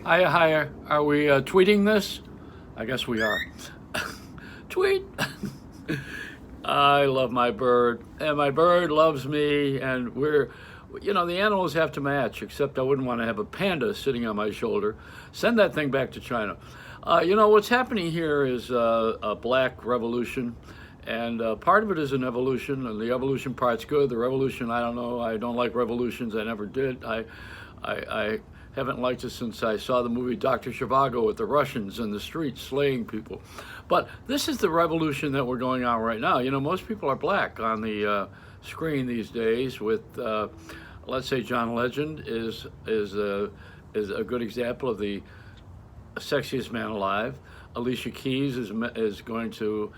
Hi. Are we tweeting this? I guess we are. Tweet. I love my bird, and my bird loves me, and the animals have to match, except I wouldn't want to have a panda sitting on my shoulder. Send that thing back to China. What's happening here is a black revolution, and part of it is an evolution, and the evolution part's good. The revolution, I don't know. I don't like revolutions. I never did. I haven't liked it since I saw the movie Dr. Zhivago with the Russians in the streets slaying people. But this is the revolution that we're going on right now. Most people are black on the screen these days. With let's say John Legend is a good example of the sexiest man alive. Alicia Keys is going to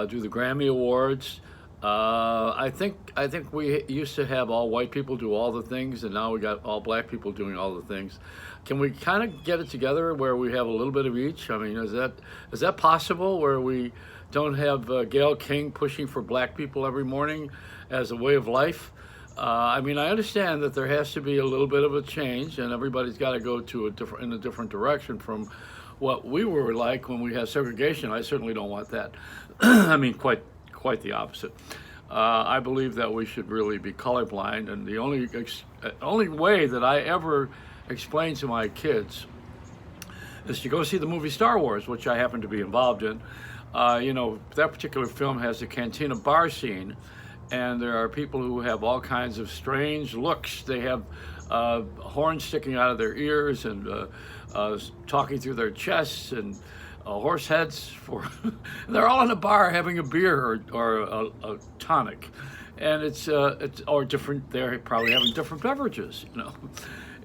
do the Grammy Awards. I think we used to have all white people do all the things, and now we got all black people doing all the things. Can we kind of get it together where we have a little bit of each? I mean, is that possible, where we don't have Gayle King pushing for black people every morning as a way of life? I understand that there has to be a little bit of a change, and everybody's got to go in a different direction from what we were like when we had segregation. I certainly don't want that. Quite the opposite. I believe that we should really be colorblind, and the only way that I ever explain to my kids is to go see the movie Star Wars, which I happen to be involved in. That particular film has a cantina bar scene, and there are people who have all kinds of strange looks. They have horns sticking out of their ears and talking through their chests, and horse heads they're all in a bar having a beer or a tonic, and it's or different. They're probably having different beverages.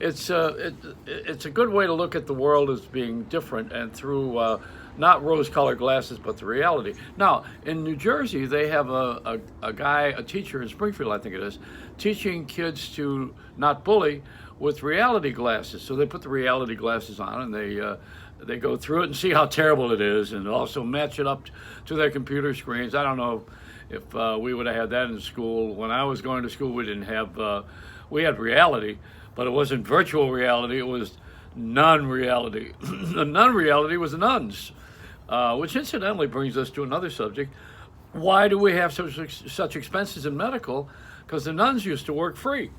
It's a good way to look at the world as being different, and through not rose-colored glasses, but the reality. Now, in New Jersey, they have a teacher in Springfield, I think it is, teaching kids to not bully with reality glasses. So they put the reality glasses on, and they go through it and see how terrible it is, and also match it up to their computer screens. I don't know if we would have had that in school. When I was going to school, we didn't have, we had reality, but it wasn't virtual reality, it was non-reality. The non-reality was the nuns, which incidentally brings us to another subject. Why do we have such expenses in medical? Because the nuns used to work free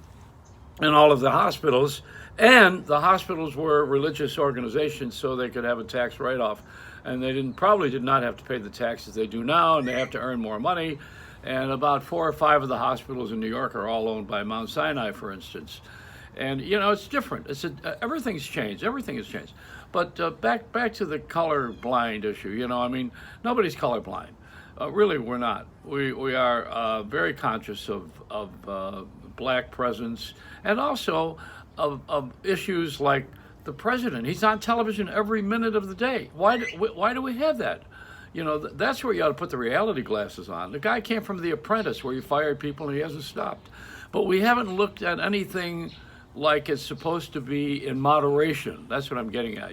in all of the hospitals, and the hospitals were religious organizations, so they could have a tax write-off, and they probably did not have to pay the taxes they do now, and they have to earn more money. And about 4 or 5 of the hospitals in New York are all owned by Mount Sinai, for instance. And it's different. Everything's changed. Everything has changed. But back to the color blind issue. Nobody's colorblind. Really, we're not. We are very conscious of black presence, and also of issues like the president. He's on television every minute of the day. Why do we have that? That's where you ought to put the reality glasses on. The guy came from The Apprentice, where he fired people and he hasn't stopped. But we haven't looked at anything like it's supposed to be in moderation. That's what I'm getting at.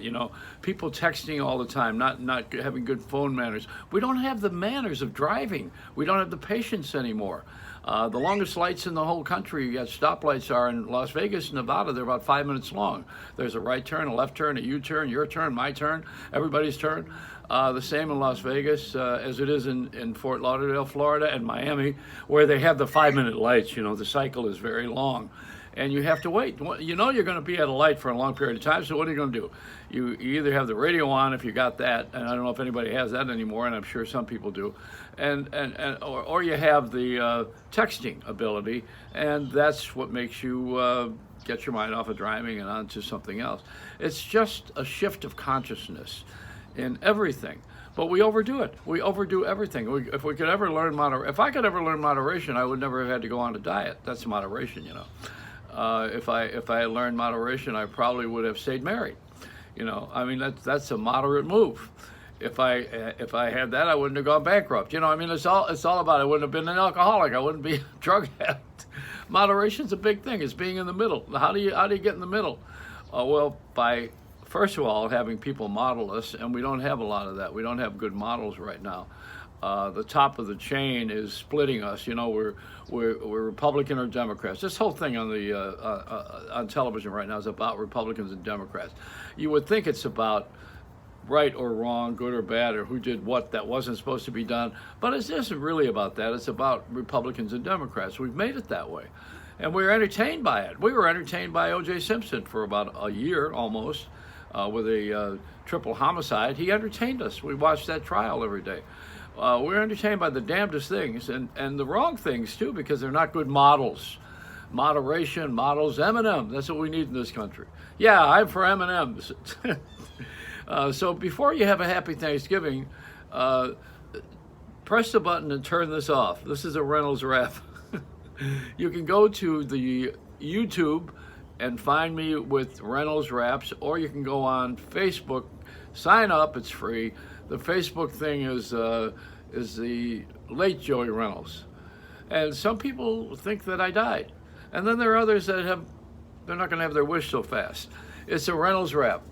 People texting all the time, not having good phone manners. We don't have the manners of driving. We don't have the patience anymore. The longest lights in the whole country, stoplights, are in Las Vegas, Nevada. They're about 5 minutes long. There's a right turn, a left turn, a U-turn, your turn, my turn, everybody's turn. The same in Las Vegas as it is in Fort Lauderdale, Florida, and Miami, where they have the 5-minute lights. The cycle is very long, and you have to wait. You're going to be at a light for a long period of time, so what are you going to do? You either have the radio on, if you got that, and I don't know if anybody has that anymore, and I'm sure some people do, or you have the texting ability, and that's what makes you get your mind off of driving and onto something else. It's just a shift of consciousness in everything. But we overdo it. We overdo everything. If I could ever learn moderation, I would never have had to go on a diet. That's moderation, If I had learned moderation, I probably would have stayed married. That's a moderate move. If I had that, I wouldn't have gone bankrupt. It's all about, I wouldn't have been an alcoholic. I wouldn't be a drug addict. Moderation's a big thing. It's being in the middle. How do you get in the middle? By first of all having people model us, and we don't have a lot of that. We don't have good models right now. the top of the chain is splitting us. You know, we're Republican or Democrats. This whole thing on the on television right now is about Republicans and Democrats. You would think it's about right or wrong, good or bad, or who did what that wasn't supposed to be done. But it isn't really about that. It's about Republicans and Democrats. We've made it that way. And we're entertained by it. We were entertained by O.J. Simpson for about a year almost with a triple homicide. He entertained us. We watched that trial every day. We're entertained by the damnedest things and the wrong things too, because they're not good models. Moderation models Eminem. That's what we need in this country. Yeah, I'm for Eminem's. So before you have a happy Thanksgiving, press the button and turn this off. This is a Reynolds Rap. You can go to the YouTube and find me with Reynolds Raps, or you can go on Facebook, sign up, it's free. The Facebook thing is the late Joey Reynolds. And some people think that I died. And then there are others that they're not going to have their wish so fast. It's a Reynolds Rap.